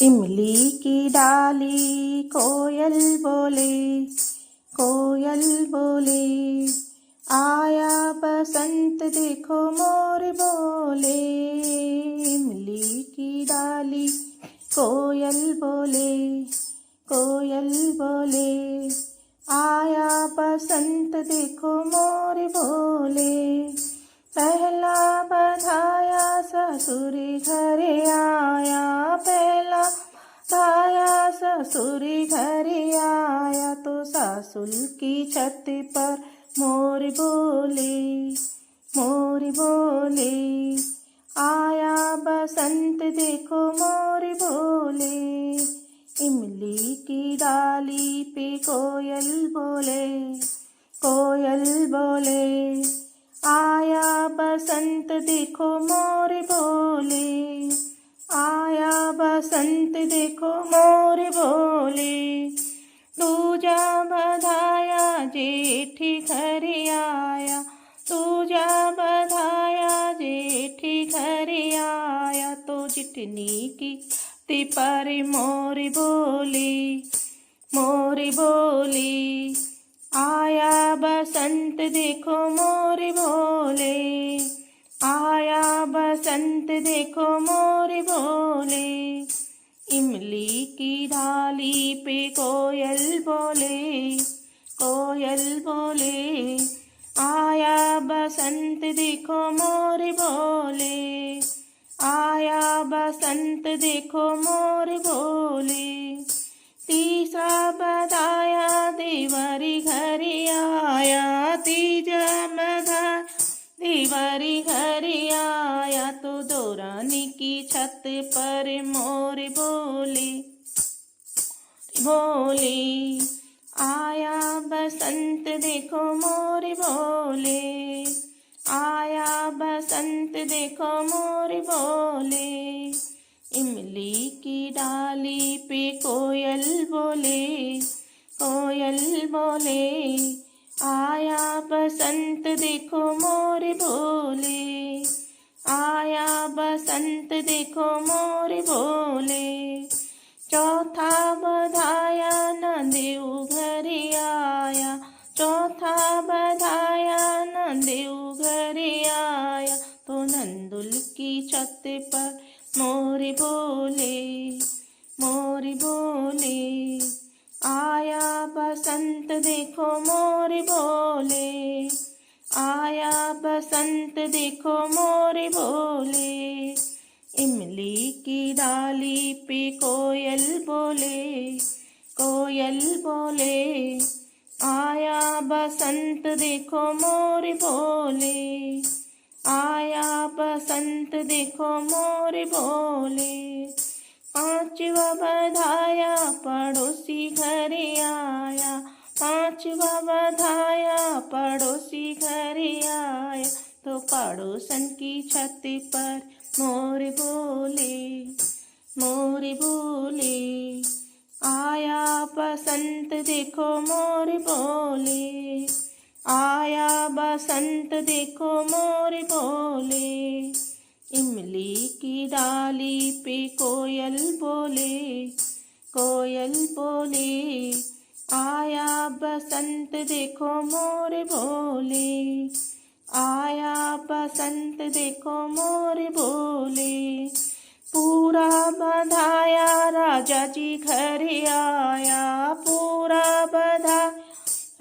इमली की डाली कोयल बोले, कोयल बोले, आया बसंत देखो मोर बोले। इमली की डाली कोयल बोले, कोयल बोले, आया बसंत देखो मोर बोले। पहला बधाया ससुर घर आया, पहला बधाया ससुर घर आया, तो सासुल की छत पर मोर बोले, मोर बोले, आया बसंत देखो मोर बोले। इमली की डाली पे कोयल बोले, कोयल बोले, आया बसंत देखो मोर बोले, आया बसंत देखो मोर बोले। दूजा बधाया जेठ घर आया, दूजा बधाया जेठ घर आया, तो जितनी की पर मोर बोले, मोर बोले, आया बसंत देखो मोर बोले, आया बसंत देखो मोर बोले। इमली की डाली पे कोयल बोले, कोयल बोले, आया बसंत देखो मोर बोले, आया बसंत देखो मोर बोले। तीसरा बधाया देवरी घर आया, तीजा बधाया देवरी घर आया, तो दौरानी की छत पर मोर बोले, बोले, आया बसंत देखो मोर बोले, आया बसंत देखो मोर बोले। इमली की डाली पे कोयल बोले, कोयल बोले, आया बसंत देखो मोर बोले, आया बसंत देखो मोर बोले। चौथा बधाया नंदेव घर आया, चौथा बधाया नंदेव घर आया, तो नंदुल की छत पर मोर बोले, मोर बोले, आया बसंत देखो मोर बोले, आया बसंत देखो मोर बोले। इमली की डाली पे कोयल बोले, कोयल बोले, आया बसंत देखो मोर बोले, आया बसंत देखो मोर बोले। पांचवा बधाया पड़ोसी घर आया, पांचवा बधाया पड़ोसी घर आया, तो पड़ोसन की छत पर मोर बोले, मोर बोले, आया बसंत देखो मोर बोले, आया बसंत देखो मोर बोले। इमली की डाली पे कोयल बोले, कोयल बोले, आया बसंत देखो मोर बोले, आया बसंत देखो मोर बोले। पूरा बधाया राजा जी घर आया, पूरा बधा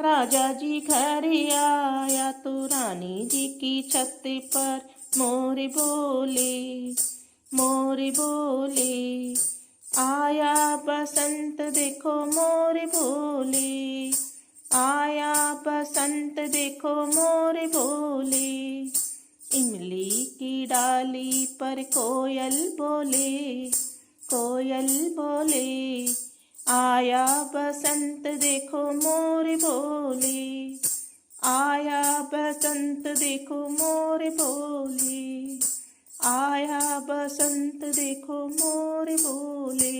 राजा जी घर आया, तो रानी जी की छत पर मोर बोले, मोर बोले, आया बसंत देखो मोर बोले, आया बसंत देखो मोर बोले। इमली की डाली पर कोयल बोले, कोयल बोले, आया बसंत देखो मोर बोले, आया बसंत देखो मोर बोले, आया बसंत देखो मोर बोले।